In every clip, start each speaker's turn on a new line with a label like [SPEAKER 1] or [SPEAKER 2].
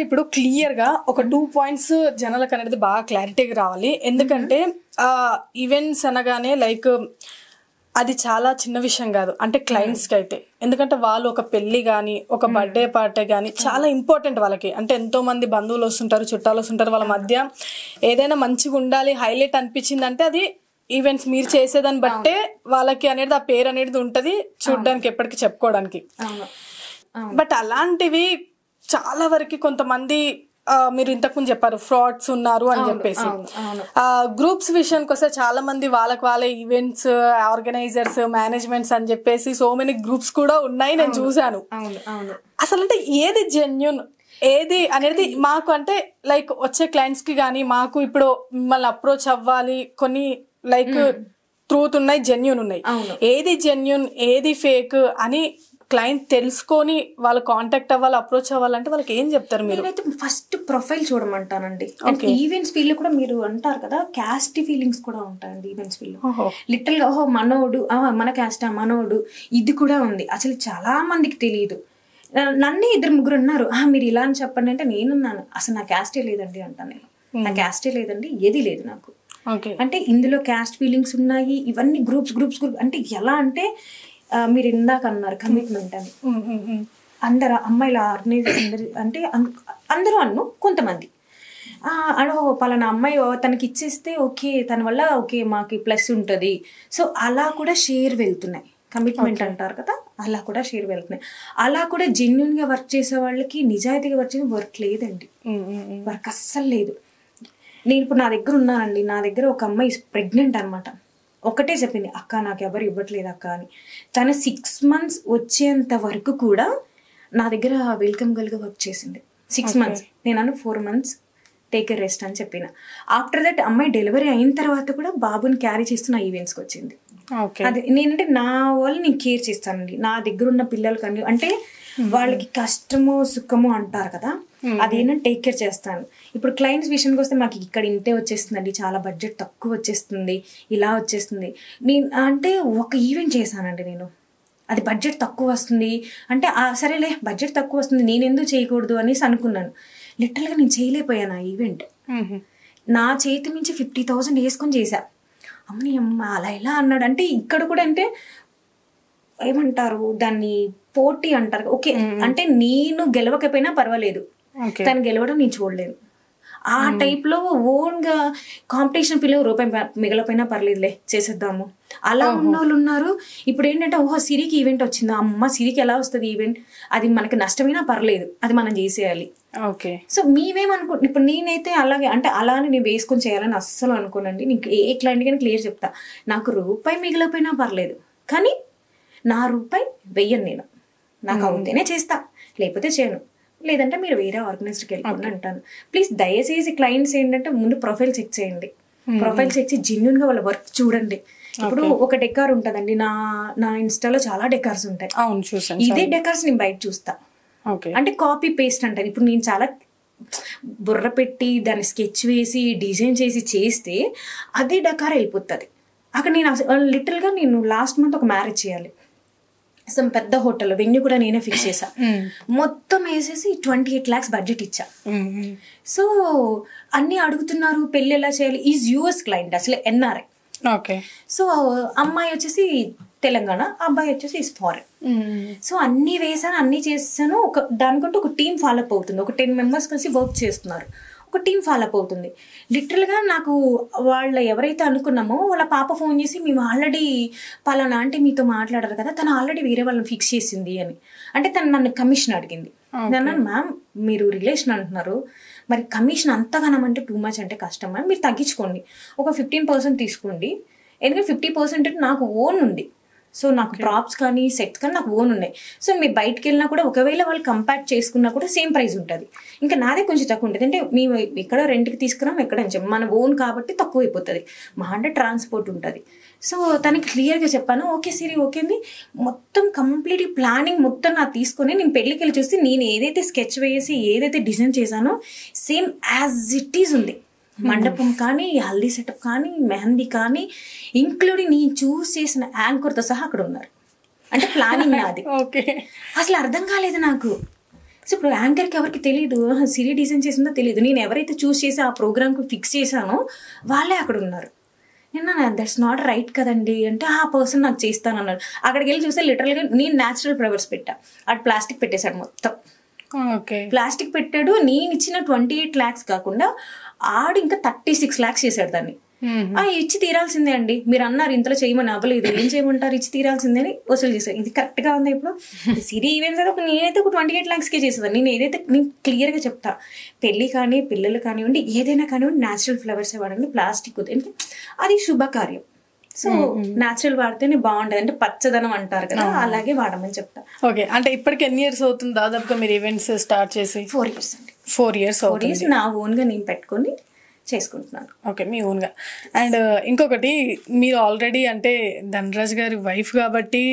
[SPEAKER 1] ఇప్పుడు క్లియర్ గా ఒక 2 పాయింట్స్ జనాలకు అనేది బాగా క్లారిటీగా రావాలి. ఎందుకంటే ఈవెంట్స్ అనగానే లైక్ అది చాలా చిన్న విషయం కాదు అంటే క్లయింట్స్ కి అయితే. ఎందుకంటే వాళ్ళు ఒక పెళ్లి గానీ ఒక బర్త్డే పార్టీ గానీ చాలా ఇంపార్టెంట్ వాళ్ళకి. అంటే ఎంతో మంది బంధువులు వస్తుంటారు, చుట్టాలు వస్తుంటారు, వాళ్ళ మధ్య ఏదైనా మంచిగా ఉండాలి, హైలైట్ అనిపించింది అంటే అది ఈవెంట్స్ మీరు చేసేదాన్ని బట్టే వాళ్ళకి అనేది ఆ పేరు అనేది ఉంటది చూడడానికి, ఎప్పటికీ చెప్పుకోవడానికి. బట్ అలాంటివి చాలా వరకు కొంతమంది మీరు ఇంతకుముందు చెప్పారు ఫ్రాడ్స్ ఉన్నారు అని చెప్పేసి. గ్రూప్స్ విషయానికి వస్తే చాలా మంది వాళ్ళ ఈవెంట్స్ ఆర్గనైజర్స్ మేనేజ్మెంట్స్ అని చెప్పేసి సో మెనీ గ్రూప్స్ కూడా ఉన్నాయి, నేను చూసాను. అసలు అంటే ఏది జెన్యూన్ ఏది అనేది మాకు అంటే లైక్ వచ్చే క్లయింట్స్ కి గానీ మాకు ఇప్పుడు మిమ్మల్ని అప్రోచ్ అవ్వాలి, కొన్ని లైక్ ట్రూత్ ఉన్నాయి, జెన్యూన్ ఉన్నాయి. ఏది జెన్యూన్ ఏది ఫేక్ అని క్లయింట్ తెలుసుకొని వాళ్ళు కాంటాక్ట్ అవ్వాలి, అప్రోచ్ అవ్వాలంటే వాళ్ళకి ఏం చెప్తారు మీరు?
[SPEAKER 2] నేనైతే ఫస్ట్ ప్రొఫైల్ చూడమంటానండి. ఈవెంట్స్ ఫీల్డ్ కూడా మీరు అంటారు కదా క్యాస్ట్ ఫీలింగ్స్ కూడా ఉంటాయండి ఈవెంట్స్ ఫీల్డ్. లిటిల్ గా ఓహో మనోడు మన క్యాస్ట్ మనోడు ఇది కూడా ఉంది. అసలు చాలా మందికి తెలియదు. నన్నే 2-3 ఉన్నారు మీరు ఇలా అని చెప్పండి అంటే నేనున్నాను అసలు నా క్యాస్టే లేదండి అంటాను. నేను నా క్యాస్టే లేదండి, ఏది లేదు నాకు. అంటే ఇందులో క్యాస్ట్ ఫీలింగ్స్ ఉన్నాయి, ఇవన్నీ గ్రూప్స్ అంటే ఎలా అంటే మీరు ఇందాక అన్నారు కమిట్మెంట్ అని. అందరు అమ్మాయిల ఆర్గనైజేషన్ అంటే అందరూ అన్ను కొంతమంది అడో పలానా అమ్మాయి తనకి ఇచ్చేస్తే ఓకే తన వల్ల ఓకే మాకు ప్లస్ ఉంటుంది. సో అలా కూడా షేర్ వెళ్తున్నాయి. కమిట్మెంట్ అంటారు కదా, అలా కూడా షేర్ వెళ్తున్నాయి. అలా కూడా జెన్యున్ గా వర్క్ చేసే వాళ్ళకి నిజాయితీగా వర్క్ చేసే వర్క్ లేదండి, వర్క్ అస్సలు లేదు. నేను ఇప్పుడు నా దగ్గర ఉన్నానండి, నా దగ్గర ఒక అమ్మాయి ప్రెగ్నెంట్ అనమాట. ఒకటే చెప్పింది అక్క నాకు ఎవరు ఇవ్వట్లేదు అక్క అని. తను 6 months వచ్చేంత వరకు కూడా నా దగ్గర వెల్కమ్ గర్ల్గా వర్క్ చేసింది. 6 months, నేను 4 months టేక్ రెస్ట్ అని చెప్పిన. ఆఫ్టర్ దట్ అమ్మాయి డెలివరీ అయిన తర్వాత కూడా బాబుని క్యారీ చేస్తూ నా ఈవెంట్స్కి వచ్చింది. అది నేనంటే నా వాళ్ళు నేను కేర్ చేస్తానండి. నా దగ్గర ఉన్న పిల్లలకి అంటే వాళ్ళకి కష్టము సుఖము అంటారు కదా, అదేంటంటే టేక్ కేర్ చేస్తాను. ఇప్పుడు క్లయింట్స్ విషయానికి వస్తే మాకు ఇక్కడ ఇంతే వచ్చేస్తుందండి, చాలా బడ్జెట్ తక్కువ వచ్చేస్తుంది, ఇలా వచ్చేస్తుంది. నేను అంటే ఒక ఈవెంట్ చేశానండి నేను, అది బడ్జెట్ తక్కువ వస్తుంది అంటే సరేలే బడ్జెట్ తక్కువ వస్తుంది నేను ఎందుకు చేయకూడదు అనేసి అనుకున్నాను. లిటరల్గా నేను చేయలేకపోయాను ఆ ఈవెంట్. నా చేతి నుంచి 50,000 వేసుకొని చేశా. అమ్మ అలా ఎలా అన్నాడు అంటే ఇక్కడ కూడా అంటే ఏమంటారు దాన్ని పోటీ అంటారు. ఓకే అంటే నేను గెలవకపోయినా పర్వాలేదు, తను గెలవడం నేను చూడలేను. ఆ టైప్ లో ఓన్ గా కాంపిటీషన్ ఫీల్ రూపాయి మిగలపోయినా పర్లేదులే చేసేద్దాము అలా ఉన్న వాళ్ళు ఉన్నారు. ఇప్పుడు ఏంటంటే ఓహో సిరికి ఈవెంట్ వచ్చిందా, అమ్మ సిరికి ఎలా వస్తుంది ఈవెంట్, అది మనకి నష్టమైనా పర్లేదు అది మనం చేసేయాలి. ఓకే సో మేమేమనుకుంటున్నాం ఇప్పుడు నేనైతే అలాగే అంటే అలానే నేను వేసుకొని చేయాలని అస్సలు అనుకోనండి. నీకు ఏ క్లయింట్ కానీ క్లియర్ చెప్తా, నాకు రూపాయి మిగిలిపోయినా పర్లేదు కానీ నా రూపాయి వెయ్యను, నేను నాకు అవుతేనే చేస్తా లేకపోతే చేయను, లేదంటే మీరు వేరే ఆర్గనైజర్కి వెళ్ళిపోండి అంటాను. ప్లీజ్ దయచేసి క్లయింట్స్ ఏంటంటే ముందు ప్రొఫైల్ చెక్ చేయండి, ప్రొఫైల్ చెక్ చేసి జెన్యూన్ గా వాళ్ళ వర్క్ చూడండి. ఇప్పుడు ఒక డెకార్ ఉంటదండి, నా ఇన్స్టాలో చాలా డెకార్స్ ఉంటాయి, ఇదే డెకార్స్ నేను బయట చూస్తా. అంటే కాపీ పేస్ట్ అంటారు. ఇప్పుడు నేను చాలా బుర్ర పెట్టి దాన్ని స్కెచ్ వేసి డిజైన్ చేస్తే అదే డెకార్ వెళ్ళిపోతుంది అక్కడ. నేను లిటిల్ గా నేను లాస్ట్ మంత్ ఒక మ్యారేజ్ చేయాలి, పెద్ద హోటల్ వెన్యూ కూడా నేనే ఫిక్స్ చేశా, మొత్తం వేసేసి 28 lakhs బడ్జెట్ ఇచ్చా. సో అన్ని అడుగుతున్నారు పెళ్లి ఎలా చేయాలి. ఈజ్ యూఎస్ క్లయింట్ అసలు ఎన్ఆర్ఐ. సో అమ్మాయి వచ్చేసి తెలంగాణ, అబ్బాయి వచ్చేసి ఈజ్ ఫారెన్. సో అన్ని వేసాను అన్ని చేసాను. దానికంటే ఒక టీం ఫాలోఅప్ అవుతుంది, ఒక 10 members కలిసి వర్క్ చేస్తున్నారు, ఒక టీం ఫాలోఅప్ అవుతుంది. లిటరల్గా నాకు వాళ్ళ ఎవరైతే అనుకున్నామో వాళ్ళ పాప ఫోన్ చేసి మేము ఆల్రెడీ పలానా అంటే మీతో మాట్లాడారు కదా, తను ఆల్రెడీ వేరే వాళ్ళని ఫిక్స్ చేసింది అని. అంటే తను నన్ను కమిషన్ అడిగింది. నేను మ్యామ్ మీరు రిలేషన్ అంటున్నారు, మరి కమిషన్ అంతగానమంటే టూ మచ్ అంటే కష్టం మ్యామ్, మీరు తగ్గించుకోండి, ఒక 15% తీసుకోండి. ఎందుకంటే 50% నాకు ఓన్ ఉంది. సో నాకు ప్రాప్స్ కానీ సెట్స్ కానీ నాకు ఓన్ ఉన్నాయి. సో మీరు బయటకు వెళ్ళినా కూడా ఒకవేళ వాళ్ళు కంపేర్ చేసుకున్నా కూడా సేమ్ ప్రైస్ ఉంటుంది. ఇంకా నాదే కొంచెం తక్కువ ఉంటుంది, అంటే మేము ఎక్కడ రెంట్కి తీసుకున్నాం ఎక్కడ అని చెప్పి మన ఓన్ కాబట్టి తక్కువ అయిపోతుంది, మా అంటే ట్రాన్స్పోర్ట్ ఉంటుంది. సో తనకి క్లియర్గా చెప్పాను, ఓకే సిరి ఓకే అండి. మొత్తం కంప్లీట్ ప్లానింగ్ మొత్తం నాకు తీసుకొని నేను పెళ్ళికి వెళ్ళి చూస్తే నేను ఏదైతే స్కెచ్ వేసి ఏదైతే డిజైన్ చేశానో సేమ్ యాజ్ ఇట్ ఈజ్ ఉంది. మండపం కానీ హల్దీ సెటప్ కానీ మెహందీ కానీ ఇంక్లూడింగ్ నేను చూస్ చేసిన యాంకర్తో సహా అక్కడ ఉన్నారు. అంటే ప్లానింగ్ నాది. అసలు అర్థం కాలేదు నాకు. సో ఇప్పుడు యాంకర్కి ఎవరికి తెలియదు, సిరి డిజైన్ చేసిందో తెలియదు. నేను ఎవరైతే చూస్ చేసి ఆ ప్రోగ్రామ్కి ఫిక్స్ చేశానో వాళ్ళే అక్కడ ఉన్నారు. నేను దట్స్ నాట్ రైట్ కదండి అంటే ఆ పర్సన్ నాకు చేస్తానన్నాడు. అక్కడికి వెళ్ళి చూస్తే లిటరల్గా నేను న్యాచురల్ ఫ్లవర్స్ పెట్టా, అటు ప్లాస్టిక్ పెట్టేశాడు మొత్తం. ప్లాస్టిక్ పెట్టాడు. నేను ఇచ్చిన 28 lakhs కాకుండా ఆడు ఇంకా 36 lakhs చేశాడు దాన్ని. ఇచ్చి తీరాల్సిందే అండి, మీరు అన్నారు ఇంతలో చేయమని, అవ్వలేదు, ఏం చేయమంటారు, ఇచ్చి తీరాల్సిందే అని వసూలు చేశారు. ఇది కరెక్ట్ గా ఉంది. ఇప్పుడు సిరి ఈవెంట్స్ అయితే నేనైతే ఒక 28 lakhs చేసేదాన్ని. నేను ఏదైతే నేను క్లియర్ గా చెప్తా, పెళ్లి కానీ పిల్లలు కానివ్వండి ఏదైనా కానివ్వండి న్యాచురల్ ఫ్లవర్స్ వాడండి, ప్లాస్టిక్ ఎందుకంటే అది శుభకార్యం. సో న్యాచురల్ వాడితేనే బాగుంటది, అంటే పచ్చదనం అంటారు కదా, అలాగే వాడమని చెప్తా.
[SPEAKER 1] ఓకే, అంటే ఇప్పటికి ఎన్ని ఇయర్స్ అవుతుంది దాదాపుగా మీరు ఈవెంట్స్ స్టార్ట్ చేసి?
[SPEAKER 2] 4 years అండి.
[SPEAKER 1] 4 years
[SPEAKER 2] నా ఓన్ గా నేను పెట్టుకొని చేసుకుంటున్నాను.
[SPEAKER 1] ఓకే, మీ ఓన్గా. అండ్ ఇంకొకటి, మీరు ఆల్రెడీ అంటే ధనరాజ్ గారి వైఫ్ కాబట్టి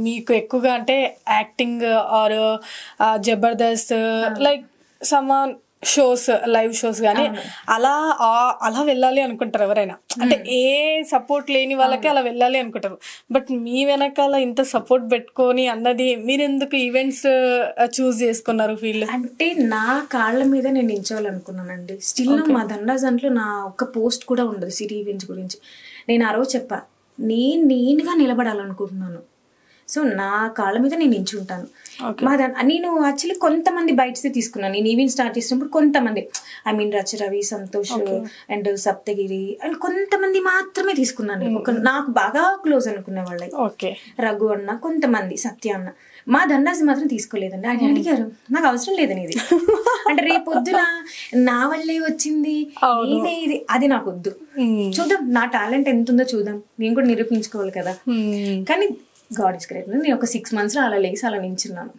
[SPEAKER 1] మీకు ఎక్కువగా అంటే acting are Jabardasth like Samman shows, live shows కానీ అలా వెళ్ళాలి అనుకుంటారు ఎవరైనా. అంటే ఏ సపోర్ట్ లేని వాళ్ళకి అలా వెళ్ళాలి అనుకుంటారు. బట్ మీ వెనకాల ఇంత సపోర్ట్ పెట్టుకొని అన్నది మీరు ఎందుకు ఈవెంట్స్ చూస్ చేసుకున్నారు ఫీల్డ్?
[SPEAKER 2] అంటే నా కాళ్ళ మీద నేను నించోవాలనుకున్నానండి. స్టిల్ మా ధనరాజ్ దాంట్లో నా ఒక్క పోస్ట్ కూడా ఉండదు సిటీ ఈవెంట్స్ గురించి. నేను ఆ రోజు చెప్పా, నేనుగా నిలబడాలనుకుంటున్నాను. సో నా కాళ్ళ మీద నేను నించుంటాను. నేను యాక్చువల్లీ కొంతమంది బైట్స్ తీసుకున్నాను. నేను ఈవెంట్ స్టార్ట్ చేసినప్పుడు కొంతమంది, I mean Ravi, Santosh and Saptagiri and కొంతమంది మాత్రమే తీసుకున్నాను. నాకు బాగా క్లోజ్ అనుకునే వాళ్ళ, రఘు అన్న, కొంతమంది, సత్య అన్న. మా ధనరాజ్ మాత్రం తీసుకోలేదండి. ఆయన అడిగారు, నాకు అవసరం లేదని ఇది అంటే రేపొద్దున నా వల్లే వచ్చింది నేనే ఇది, అది నాకు వద్దు. చూద్దాం నా టాలెంట్ ఎంత ఉందో చూద్దాం, నేను కూడా నిరూపించుకోవాలి కదా. కానీ గాడ్ ఇస్ గ్రేట్, నేను ఒక 6 months అలా లేసి అలా నించున్నాను.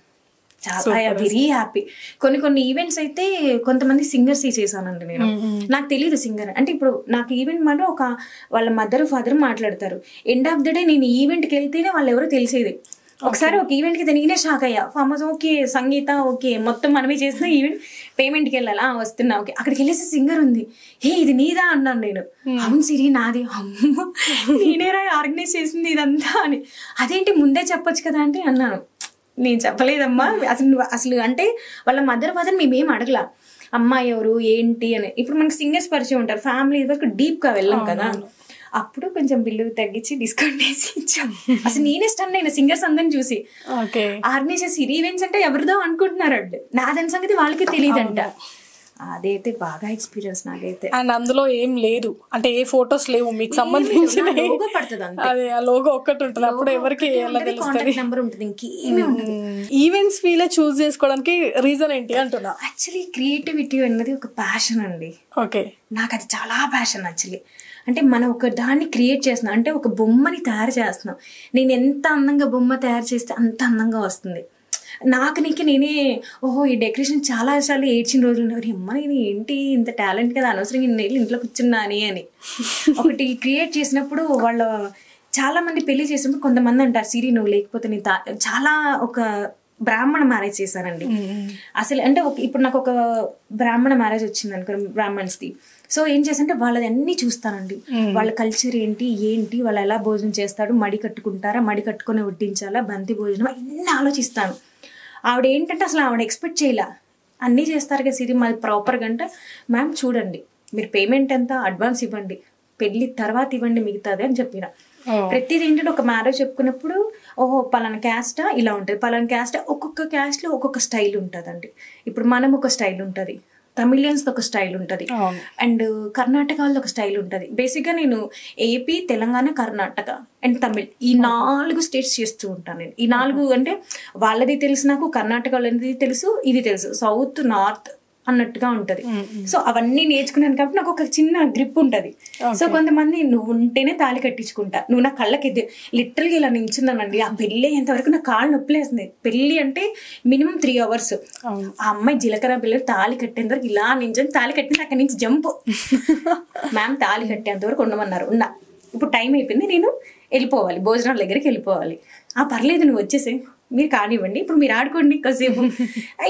[SPEAKER 2] చాలా వెరీ హ్యాపీ. కొన్ని ఈవెంట్స్ అయితే కొంతమంది సింగర్స్ చేశానండి నేను. నాకు తెలియదు సింగర్ అంటే. ఇప్పుడు నాకు ఈవెంట్ మాట ఒక వాళ్ళ మదర్ ఫాదర్ మాట్లాడతారు. ఎండ్ ఆఫ్ ద డే నేను ఈవెంట్కి వెళ్తేనే వాళ్ళు ఎవరో తెలిసేది. ఒకసారి ఒక ఈవెంట్కి నేనే షాక్ అయ్యా. ఫామస్ ఓకే, సంగీత ఓకే, మొత్తం మనమే చేసిన ఈవెంట్, పేమెంట్కి వెళ్ళాలా, వస్తున్నా ఓకే, అక్కడికి వెళ్ళేసి సింగర్ ఉంది, ఇది నీదా అన్నాను నేను. అవును సిరి నాది. అమ్మ నేనేరా ఆర్గనైజ్ చేసింది ఇదంతా అని. అదేంటి ముందే చెప్పొచ్చు కదా అంటే అన్నాను. నేను చెప్పలేదమ్మా, అసలు అంటే వాళ్ళ మదర్ ఫాదర్ మేమేం అడగలా, అమ్మాయి ఎవరు ఏంటి అని. ఇప్పుడు మనకి సింగర్స్ పరిచయం ఉంటారు, ఫ్యామిలీ వరకు డీప్ గా వెళ్ళాం కదా. అప్పుడు కొంచెం బిల్లు తగ్గించి డిస్కౌంట్ వేసి ఇచ్చాం. అసలు నేనే స్టన్ అయిన సింగర్స్ అందరిని చూసి. ఆర్గనైజర్ సిరీ ఈవెంట్స్ అంటే ఎవరిదో అనుకుంటున్నారు అండి, నాదని సంగతి వాళ్ళకి తెలియదంట. అదైతే బాగా ఎక్స్పీరియన్స్ నాకైతే.
[SPEAKER 1] అండ్ అందులో ఏం లేదు అంటే ఏ ఫొటోస్ లేవు మీకు సంబంధించిన,
[SPEAKER 2] లోగో పడుతుంది అంతే.
[SPEAKER 1] అదే ఆ లోగో ఒక్కటి ఉంటుంది, అప్పుడు ఎవరికి
[SPEAKER 2] కాంటాక్ట్ నెంబర్ ఉంటుంది, ఇంకేమీ ఉండదు.
[SPEAKER 1] ఈవెంట్స్ ఫీల్ చూస్ చేసుకోవడానికి రీజన్ ఏంటి అంటున్నా?
[SPEAKER 2] యాక్చువల్లీ క్రియేటివిటీ అన్నది ఒక ప్యాషన్ అండి.
[SPEAKER 1] ఓకే, నాకు
[SPEAKER 2] అది చాలా ప్యాషన్ యాక్చువల్లీ. అంటే మనం ఒక దాన్ని క్రియేట్ చేస్తున్నాం, అంటే ఒక బొమ్మని తయారు చేస్తున్నాం. నేను ఎంత అందంగా బొమ్మ తయారు చేస్తే అంత అందంగా వస్తుంది. నేనే ఓహో ఈ డెకరేషన్ చాలా సార్లు ఏడ్చిన రోజులు, అమ్మ నేను ఏంటి ఇంత టాలెంట్ కదా, అనవసరంగా ఇన్ని ఇంట్లో కూర్చున్నా అని ఒకటి క్రియేట్ చేసినప్పుడు వాళ్ళు చాలా మంది పెళ్లి చేసినప్పుడు కొంతమంది అంటారు, సిరి నువ్వు లేకపోతే నేను చాలా ఒక బ్రాహ్మణ మ్యారేజ్ చేశానండి అసలు. అంటే ఇప్పుడు నాకు ఒక బ్రాహ్మణ మ్యారేజ్ వచ్చింది అనుకో, బ్రాహ్మణ్స్ది. సో ఏం చేసంటే వాళ్ళది అన్ని చూస్తానండి. వాళ్ళ కల్చర్ ఏంటి, వాళ్ళు ఎలా భోజనం చేస్తాడు, మడి కట్టుకుంటారా, మడి కట్టుకొని వడ్డించాలా, బంతి భోజనం, ఇన్ని ఆలోచిస్తాను. ఆవిడ ఏంటంటే అసలు ఆవిడ ఎక్స్పెక్ట్ చేయలే, అన్నీ చేస్తారు కదా సిరి మాది ప్రాపర్గా. అంటే మ్యామ్ చూడండి, మీరు పేమెంట్ ఎంత అడ్వాన్స్ ఇవ్వండి, పెళ్లి తర్వాత ఇవ్వండి మిగతాది అని చెప్పిన. ప్రతిది ఏంటంటే ఒక మ్యారేజ్ చెప్పుకున్నప్పుడు ఓహో పలానా క్యాస్ట్ ఇలా ఉంటుంది, పలానా క్యాస్ట్, ఒక్కొక్క క్యాస్ట్ లో ఒక్కొక్క స్టైల్ ఉంటుందండి. ఇప్పుడు మనం ఒక స్టైల్ ఉంటుంది, తమిళియన్స్ ఒక స్టైల్ ఉంటుంది, అండ్ కర్ణాటక వాళ్ళది ఒక స్టైల్ ఉంటుంది. బేసిక్గా నేను ఏపీ, తెలంగాణ, కర్ణాటక అండ్ తమిళ్ ఈ 4 స్టేట్స్ చేస్తూ ఉంటాను నేను. ఈ 4 అంటే వాళ్ళది తెలుసు నాకు, కర్ణాటక వాళ్ళది తెలుసు, ఇది తెలుసు, సౌత్ నార్త్ అన్నట్టుగా ఉంటది. సో అవన్నీ నేర్చుకున్నాను కాబట్టి నాకు ఒక చిన్న గ్రిప్ ఉంటది. సో కొంతమంది నువ్వు ఉంటేనే తాళి కట్టించుకుంటా, నువ్వు నా కళ్ళకి లిటరల్గా ఇలా నించున్నానండి. ఆ పెళ్లి అయ్యేంత వరకు నా కాళ్ళు నొప్పిలేస్తుంది. పెళ్లి అంటే మినిమం 3 hours. ఆ అమ్మాయి జీలకర్ర పిల్లలు తాళి కట్టేంత వరకు ఇలా నించొని, తాళి కట్టింది అక్కడి నుంచి జంప్. మ్యామ్ తాళి కట్టేంత వరకు ఉండమన్నారు. ఇప్పుడు టైం అయిపోయింది, నేను వెళ్ళిపోవాలి, భోజనాల దగ్గరికి వెళ్ళిపోవాలి. పర్లేదు నువ్వు వచ్చేసే, మీరు కానివ్వండి, ఇప్పుడు మీరు ఆడుకోండి కాసేపు.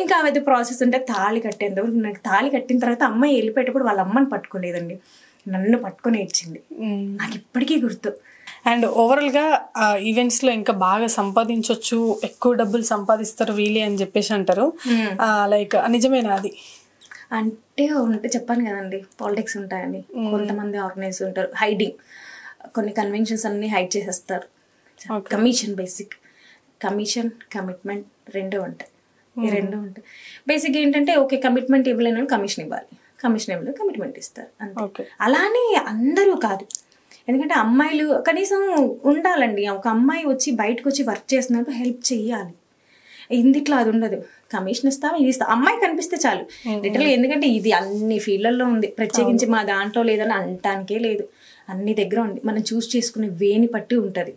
[SPEAKER 2] ఇంకా అవైతే ప్రాసెస్ ఉంటే తాళి కట్టేంతవరకు. నాకు తాళి కట్టిన తర్వాత అమ్మాయి వెళ్ళిపోయేటప్పుడు వాళ్ళ అమ్మని పట్టుకోలేదండి, నన్ను పట్టుకొని ఏడ్చింది. నాకు ఇప్పటికీ గుర్తు.
[SPEAKER 1] అండ్ ఓవరాల్గా ఈవెంట్స్లో ఇంకా బాగా సంపాదించవచ్చు, ఎక్కువ డబ్బులు సంపాదిస్తారు వీళ్ళే అని చెప్పేసి అంటారు. లైక్ నిజమేనా అది?
[SPEAKER 2] ఉంటే చెప్పాను కదండి, పాలిటిక్స్ ఉంటాయని. కొంతమంది ఆర్గనైజ్ ఉంటారు, హైడింగ్. కొన్ని కన్వెన్షన్స్ అన్ని హైడ్ చేసేస్తారు. కమిషన్, బేసిక్ కమిషన్, కమిట్మెంట్ రెండు ఉంటాయి. ఈ రెండు ఉంటాయి. బేసిక్ ఏంటంటే ఓకే, కమిట్మెంట్ ఇవ్వలేని కమిషన్ ఇవ్వాలి, కమిషన్ ఇవ్వలేదు కమిట్మెంట్ ఇస్తారు అంతే. అలానే అందరూ కాదు, ఎందుకంటే అమ్మాయిలు కనీసం ఉండాలండి. ఒక అమ్మాయి వచ్చి బయటకు వచ్చి వర్క్ చేస్తున్నప్పుడు హెల్ప్ చెయ్యాలి. ఇందిట్లో అది ఉండదు. కమిషన్ ఇస్తావా, ఇది ఇస్తావా, అమ్మాయి కనిపిస్తే చాలు లిటరల్లీ. ఎందుకంటే ఇది అన్ని ఫీల్డ్లలో ఉంది, ప్రత్యేకించి మా దాంట్లో లేదని అనటానికే లేదు, అన్ని దగ్గర ఉంది. మనం చూస్ చేసుకునే వేని పట్టి ఉంటుంది.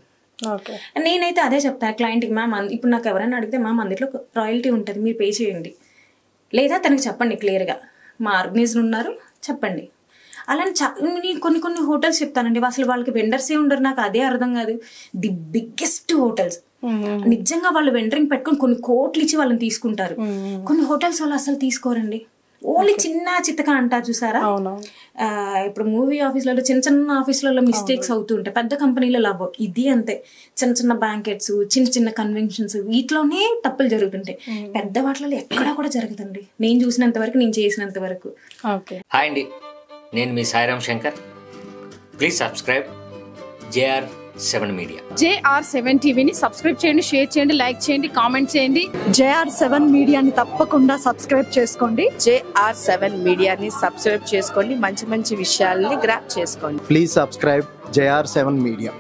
[SPEAKER 2] నేనైతే అదే చెప్తాను క్లయింట్కి, మ్యామ్ ఇప్పుడు నాకు ఎవరైనా అడిగితే మ్యామ్ అందులో రాయల్టీ ఉంటుంది, మీరు పే చేయండి, లేదా తనకి చెప్పండి క్లియర్గా, మా ఆర్గనైజర్ ఉన్నారు చెప్పండి. అలానే నేను కొన్ని హోటల్స్ చెప్తానండి, అసలు వాళ్ళకి వెండర్సే ఉండరు. నాకు అదే అర్థం కాదు. ది బిగ్గెస్ట్ హోటల్స్ నిజంగా వాళ్ళు వెండరింగ్ పెట్టుకొని కొన్ని కోట్లు ఇచ్చి వాళ్ళని తీసుకుంటారు. కొన్ని హోటల్స్ వాళ్ళు అసలు తీసుకోరండి, ఓన్లీ చిన్న చిత్తక అంటారు చూసారా. ఇప్పుడు మూవీ ఆఫీసులలో చిన్న ఆఫీసులలో మిస్టేక్స్ అవుతుంటాయి, పెద్ద కంపెనీలో లాభ ఇది అంతే. చిన్న బ్యాంకెట్స్, చిన్న కన్వెన్షన్స్, వీటిలోనే తప్పులు జరుగుతుంటాయి. పెద్ద వాటిలో ఎక్కడా కూడా జరగదండి, నేను చూసినంత వరకు, నేను చేసినంత వరకు.
[SPEAKER 3] హాయ్ అండి, నేను మీ Sairam Shankar. Please subscribe JR7 media.
[SPEAKER 4] JR7 టీవీని సబ్స్క్రైబ్ చేయండి, షేర్ చేయండి, లైక్ చేయండి, కామెంట్ చేయండి.
[SPEAKER 5] JR7 మీడియాని తప్పకుండా సబ్స్క్రైబ్ చేసుకోండి.
[SPEAKER 4] JR7 మీడియాని సబ్స్క్రైబ్ చేసుకోండి, మంచి విషయాల్ని గ్రాప్ చేసుకోండి.
[SPEAKER 6] Please subscribe JR7 media.